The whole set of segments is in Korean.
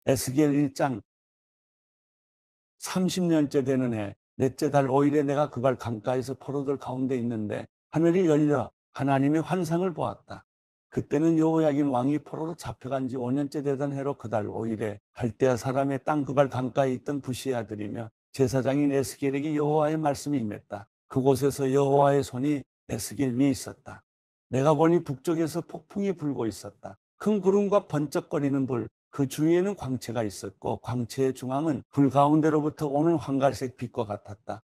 에스겔 1장 30년째 되는 해 넷째 달 5일에 내가 그발 강가에서 포로들 가운데 있는데 하늘이 열려 하나님의 환상을 보았다. 그때는 여호야긴 왕이 포로로 잡혀간 지 5년째 되던 해로 그달 5일에 갈대아 사람의 땅 그발 강가에 있던 부시의 아들이며 제사장인 에스겔에게 여호와의 말씀이 임했다. 그곳에서 여호와의 손이 에스겔 위에 있었다. 내가 보니 북쪽에서 폭풍이 불고 있었다. 큰 구름과 번쩍거리는 불, 그 주위에는 광채가 있었고 광채의 중앙은 불 가운데로부터 오는 황갈색 빛과 같았다.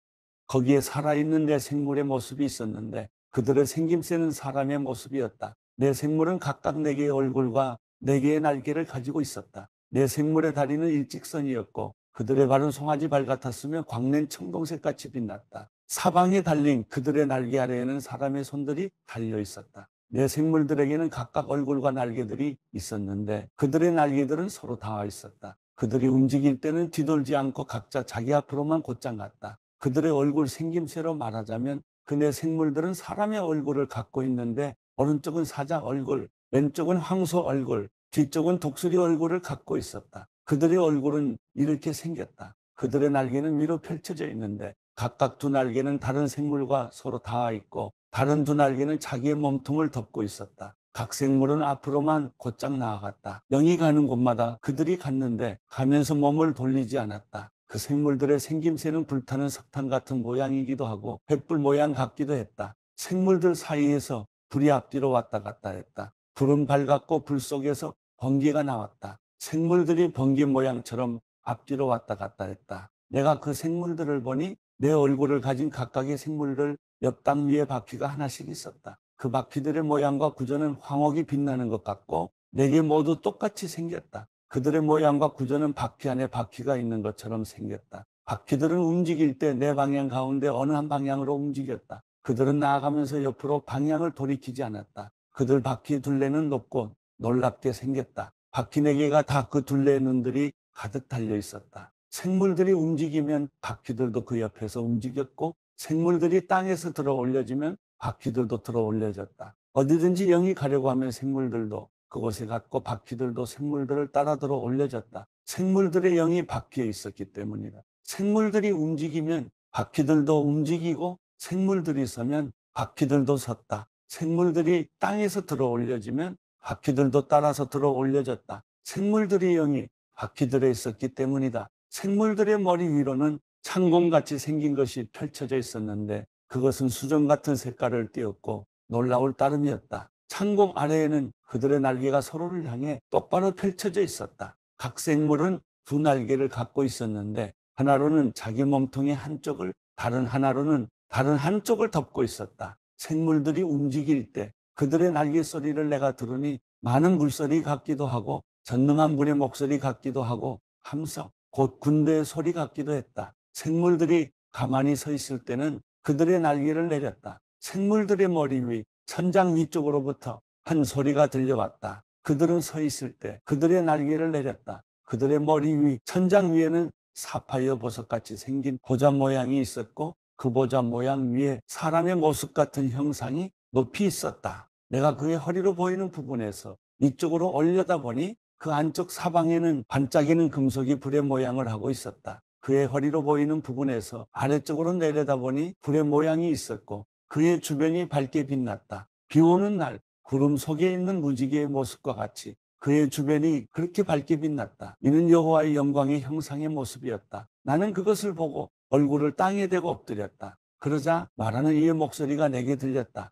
거기에 살아있는 내 생물의 모습이 있었는데 그들의 생김새는 사람의 모습이었다. 내 생물은 각각 네 개의 얼굴과 네 개의 날개를 가지고 있었다. 내 생물의 다리는 일직선이었고 그들의 발은 송아지 발 같았으며 광낸 청동색같이 빛났다. 사방에 달린 그들의 날개 아래에는 사람의 손들이 달려 있었다. 내 생물들에게는 각각 얼굴과 날개들이 있었는데 그들의 날개들은 서로 닿아 있었다. 그들이 움직일 때는 뒤돌지 않고 각자 자기 앞으로만 곧장 갔다. 그들의 얼굴 생김새로 말하자면 그 내 생물들은 사람의 얼굴을 갖고 있는데 오른쪽은 사자 얼굴, 왼쪽은 황소 얼굴, 뒤쪽은 독수리 얼굴을 갖고 있었다. 그들의 얼굴은 이렇게 생겼다. 그들의 날개는 위로 펼쳐져 있는데 각각 두 날개는 다른 생물과 서로 닿아 있고 다른 두 날개는 자기의 몸통을 덮고 있었다. 각 생물은 앞으로만 곧장 나아갔다. 영이 가는 곳마다 그들이 갔는데 가면서 몸을 돌리지 않았다. 그 생물들의 생김새는 불타는 석탄 같은 모양이기도 하고 횃불 모양 같기도 했다. 생물들 사이에서 불이 앞뒤로 왔다 갔다 했다. 불은 밝았고 불 속에서 번개가 나왔다. 생물들이 번개 모양처럼 앞뒤로 왔다 갔다 했다. 내가 그 생물들을 보니 내 얼굴을 가진 각각의 생물들 옆 땅 위에 바퀴가 하나씩 있었다. 그 바퀴들의 모양과 구조는 황옥이 빛나는 것 같고 네 개 모두 똑같이 생겼다. 그들의 모양과 구조는 바퀴 안에 바퀴가 있는 것처럼 생겼다. 바퀴들은 움직일 때 내 방향 가운데 어느 한 방향으로 움직였다. 그들은 나아가면서 옆으로 방향을 돌이키지 않았다. 그들 바퀴 둘레는 높고 놀랍게 생겼다. 바퀴 네 개가 다 그 둘레의 눈들이 가득 달려 있었다. 생물들이 움직이면 바퀴들도 그 옆에서 움직였고 생물들이 땅에서 들어 올려지면 바퀴들도 들어 올려졌다. 어디든지 영이 가려고 하면 생물들도 그곳에 갔고 바퀴들도 생물들을 따라 들어 올려졌다. 생물들의 영이 바퀴에 있었기 때문이다. 생물들이 움직이면 바퀴들도 움직이고 생물들이 서면 바퀴들도 섰다. 생물들이 땅에서 들어 올려지면 바퀴들도 따라서 들어 올려졌다. 생물들의 영이 바퀴들에 있었기 때문이다. 생물들의 머리 위로는 창공같이 생긴 것이 펼쳐져 있었는데 그것은 수정 같은 색깔을 띠었고 놀라울 따름이었다. 창공 아래에는 그들의 날개가 서로를 향해 똑바로 펼쳐져 있었다. 각 생물은 두 날개를 갖고 있었는데 하나로는 자기 몸통의 한쪽을 다른 하나로는 다른 한쪽을 덮고 있었다. 생물들이 움직일 때 그들의 날개 소리를 내가 들으니 많은 물소리 같기도 하고 전능한 분의 목소리 같기도 하고 함성, 곧 군대의 소리 같기도 했다. 생물들이 가만히 서 있을 때는 그들의 날개를 내렸다. 생물들의 머리 위, 천장 위쪽으로부터 한 소리가 들려왔다. 그들은 서 있을 때 그들의 날개를 내렸다. 그들의 머리 위, 천장 위에는 사파이어 보석같이 생긴 보좌 모양이 있었고 그 보좌 모양 위에 사람의 모습 같은 형상이 높이 있었다. 내가 그의 허리로 보이는 부분에서 이쪽으로 올려다보니 그 안쪽 사방에는 반짝이는 금속이 불의 모양을 하고 있었다. 그의 허리로 보이는 부분에서 아래쪽으로 내려다보니 불의 모양이 있었고 그의 주변이 밝게 빛났다. 비 오는 날 구름 속에 있는 무지개의 모습과 같이 그의 주변이 그렇게 밝게 빛났다. 이는 여호와의 영광의 형상의 모습이었다. 나는 그것을 보고 얼굴을 땅에 대고 엎드렸다. 그러자 말하는 이의 목소리가 내게 들렸다.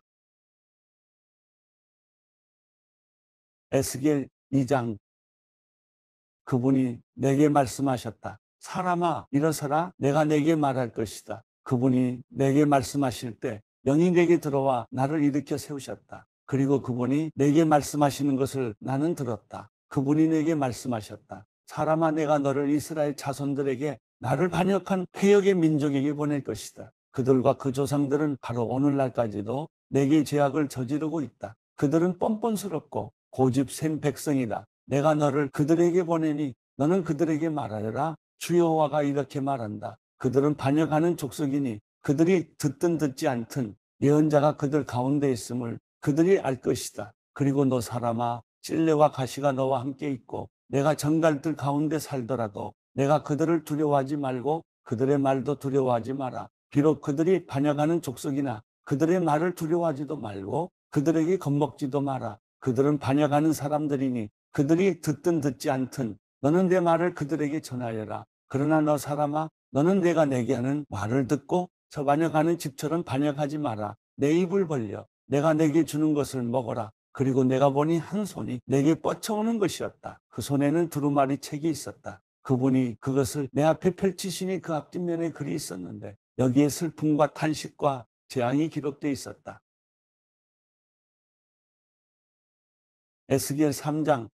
에스겔 2장 그분이 내게 말씀하셨다. 사람아 일어서라 내가 내게 말할 것이다. 그분이 내게 말씀하실 때 영이 내게 들어와 나를 일으켜 세우셨다. 그리고 그분이 내게 말씀하시는 것을 나는 들었다. 그분이 내게 말씀하셨다. 사람아 내가 너를 이스라엘 자손들에게 나를 반역한 패역의 민족에게 보낼 것이다. 그들과 그 조상들은 바로 오늘날까지도 내게 죄악을 저지르고 있다. 그들은 뻔뻔스럽고 고집센 백성이다. 내가 너를 그들에게 보내니 너는 그들에게 말하여라. 주 여호와가 이렇게 말한다. 그들은 반역하는 족속이니 그들이 듣든 듣지 않든 예언자가 그들 가운데 있음을 그들이 알 것이다. 그리고 너 사람아 찔레와 가시가 너와 함께 있고 내가 정갈들 가운데 살더라도 내가 그들을 두려워하지 말고 그들의 말도 두려워하지 마라. 비록 그들이 반역하는 족속이나 그들의 말을 두려워하지도 말고 그들에게 겁먹지도 마라. 그들은 반역하는 사람들이니 그들이 듣든 듣지 않든 너는 내 말을 그들에게 전하여라. 그러나 너 사람아, 너는 내가 내게 하는 말을 듣고 저 반역하는 집처럼 반역하지 마라. 내 입을 벌려 내가 내게 주는 것을 먹어라. 그리고 내가 보니 한 손이 내게 뻗쳐오는 것이었다. 그 손에는 두루마리 책이 있었다. 그분이 그것을 내 앞에 펼치시니 그 앞뒷면에 글이 있었는데 여기에 슬픔과 탄식과 재앙이 기록되어 있었다. 에스겔 3장.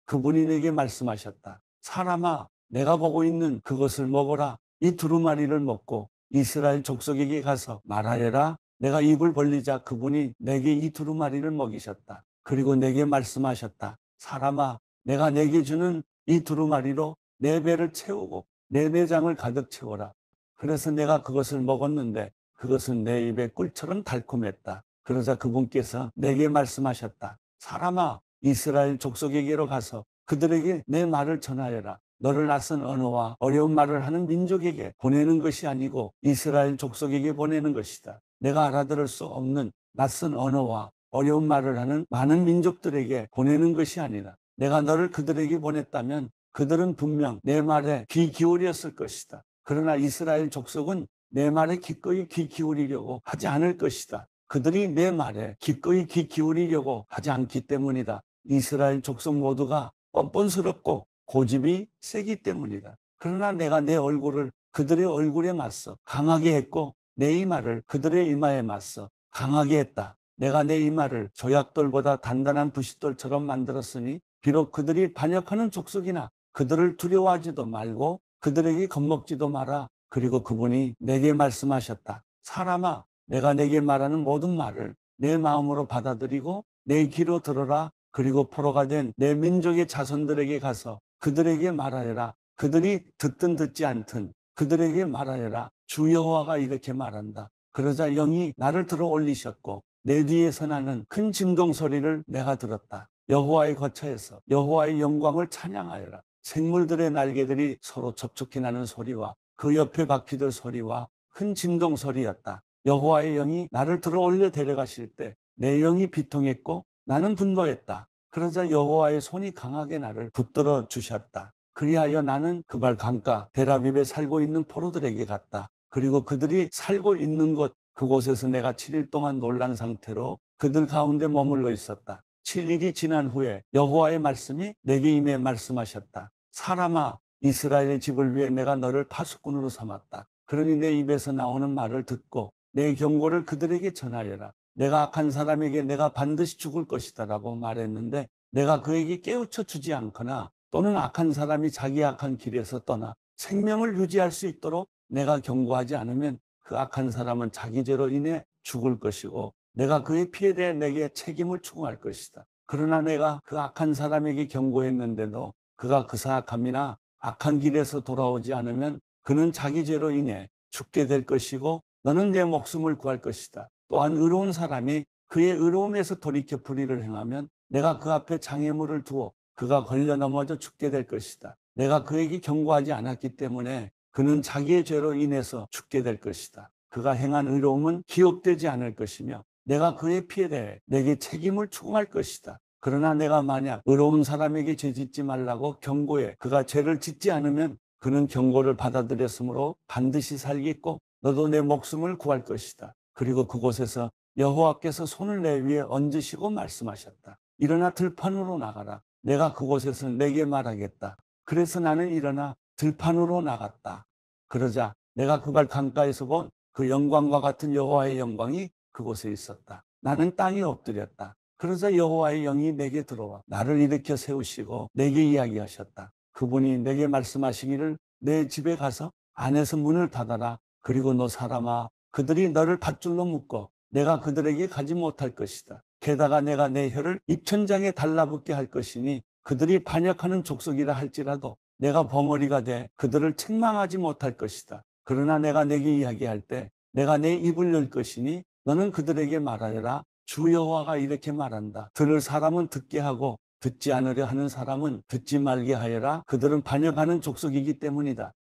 그분이 내게 말씀하셨다. 사람아, 내가 보고 있는 그것을 먹어라. 이 두루마리를 먹고 이스라엘 족속에게 가서 말하여라. 내가 입을 벌리자 그분이 내게 이 두루마리를 먹이셨다. 그리고 내게 말씀하셨다. 사람아, 내가 내게 주는 이 두루마리로 내 배를 채우고 내 내장을 가득 채워라. 그래서 내가 그것을 먹었는데 그것은 내 입에 꿀처럼 달콤했다. 그러자 그분께서 내게 말씀하셨다. 사람아, 이스라엘 족속에게로 가서 그들에게 내 말을 전하여라. 너를 낯선 언어와 어려운 말을 하는 민족에게 보내는 것이 아니고 이스라엘 족속에게 보내는 것이다. 내가 알아들을 수 없는 낯선 언어와 어려운 말을 하는 많은 민족들에게 보내는 것이 아니라 내가 너를 그들에게 보냈다면 그들은 분명 내 말에 귀 기울였을 것이다. 그러나 이스라엘 족속은 내 말에 기꺼이 귀 기울이려고 하지 않을 것이다. 그들이 내 말에 기꺼이 귀 기울이려고 하지 않기 때문이다. 이스라엘 족속 모두가 뻔뻔스럽고 고집이 세기 때문이다. 그러나 내가 내 얼굴을 그들의 얼굴에 맞서 강하게 했고 내 이마를 그들의 이마에 맞서 강하게 했다. 내가 내 이마를 조약돌보다 단단한 부싯돌처럼 만들었으니 비록 그들이 반역하는 족속이나 그들을 두려워하지도 말고 그들에게 겁먹지도 마라. 그리고 그분이 내게 말씀하셨다. 사람아, 내가 내게 말하는 모든 말을 내 마음으로 받아들이고 내 귀로 들어라. 그리고 포로가 된 내 민족의 자손들에게 가서 그들에게 말하여라. 그들이 듣든 듣지 않든 그들에게 말하여라. 주 여호와가 이렇게 말한다. 그러자 영이 나를 들어 올리셨고 내 뒤에서 나는 큰 진동 소리를 내가 들었다. 여호와의 거처에서 여호와의 영광을 찬양하여라. 생물들의 날개들이 서로 접촉해 나는 소리와 그 옆에 바퀴들 소리와 큰 진동 소리였다. 여호와의 영이 나를 들어 올려 데려가실 때 내 영이 비통했고 나는 분노했다. 그러자 여호와의 손이 강하게 나를 붙들어 주셨다. 그리하여 나는 그발 강가 데라빕에 살고 있는 포로들에게 갔다. 그리고 그들이 살고 있는 곳 그곳에서 내가 7일 동안 놀란 상태로 그들 가운데 머물러 있었다. 7일이 지난 후에 여호와의 말씀이 내게 임해 말씀하셨다. 사람아, 이스라엘의 집을 위해 내가 너를 파수꾼으로 삼았다. 그러니 내 입에서 나오는 말을 듣고 내 경고를 그들에게 전하여라. 내가 악한 사람에게 내가 반드시 죽을 것이다 라고 말했는데 내가 그에게 깨우쳐 주지 않거나 또는 악한 사람이 자기 악한 길에서 떠나 생명을 유지할 수 있도록 내가 경고하지 않으면 그 악한 사람은 자기 죄로 인해 죽을 것이고 내가 그의 피에 대해 내게 책임을 추구할 것이다. 그러나 내가 그 악한 사람에게 경고했는데도 그가 그 사악함이나 악한 길에서 돌아오지 않으면 그는 자기 죄로 인해 죽게 될 것이고 너는 내 목숨을 구할 것이다. 또한 의로운 사람이 그의 의로움에서 돌이켜 불의를 행하면 내가 그 앞에 장애물을 두어 그가 걸려 넘어져 죽게 될 것이다. 내가 그에게 경고하지 않았기 때문에 그는 자기의 죄로 인해서 죽게 될 것이다. 그가 행한 의로움은 기억되지 않을 것이며 내가 그의 피에 대해 내게 책임을 추궁할 것이다. 그러나 내가 만약 의로운 사람에게 죄 짓지 말라고 경고해 그가 죄를 짓지 않으면 그는 경고를 받아들였으므로 반드시 살겠고 너도 내 목숨을 구할 것이다. 그리고 그곳에서 여호와께서 손을 내 위에 얹으시고 말씀하셨다. 일어나 들판으로 나가라. 내가 그곳에서 내게 말하겠다. 그래서 나는 일어나 들판으로 나갔다. 그러자 내가 그발 강가에서 본 그 영광과 같은 여호와의 영광이 그곳에 있었다. 나는 땅에 엎드렸다. 그러자 여호와의 영이 내게 들어와 나를 일으켜 세우시고 내게 이야기하셨다. 그분이 내게 말씀하시기를 내 집에 가서 안에서 문을 닫아라. 그리고 너 사람아, 그들이 너를 밧줄로 묶어 내가 그들에게 가지 못할 것이다. 게다가 내가 내 혀를 입천장에 달라붙게 할 것이니 그들이 반역하는 족속이라 할지라도 내가 벙어리가 돼 그들을 책망하지 못할 것이다. 그러나 내가 내게 이야기할 때 내가 내 입을 열 것이니 너는 그들에게 말하여라. 주 여호와가 이렇게 말한다. 들을 사람은 듣게 하고 듣지 않으려 하는 사람은 듣지 말게 하여라. 그들은 반역하는 족속이기 때문이다.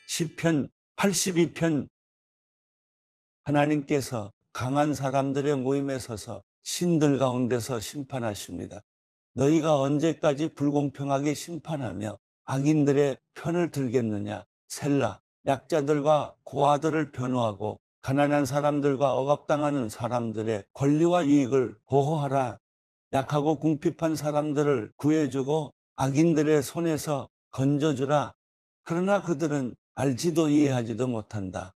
시편 82편. 하나님께서 강한 사람들의 모임에 서서 신들 가운데서 심판하십니다. 너희가 언제까지 불공평하게 심판하며 악인들의 편을 들겠느냐. 셀라. 약자들과 고아들을 변호하고 가난한 사람들과 억압당하는 사람들의 권리와 이익을 보호하라. 약하고 궁핍한 사람들을 구해주고 악인들의 손에서 건져주라. 그러나 그들은 알지도 이해하지도 못한다.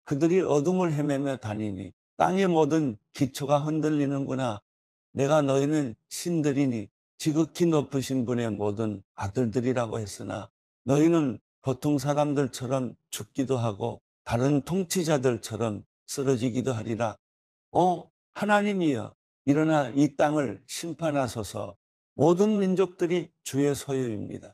그들이 어둠을 헤매며 다니니 땅의 모든 기초가 흔들리는구나. 내가 너희는 신들이니 지극히 높으신 분의 모든 아들들이라고 했으나 너희는 보통 사람들처럼 죽기도 하고 다른 통치자들처럼 쓰러지기도 하리라. 하나님이여, 일어나 이 땅을 심판하소서. 모든 민족들이 주의 소유입니다.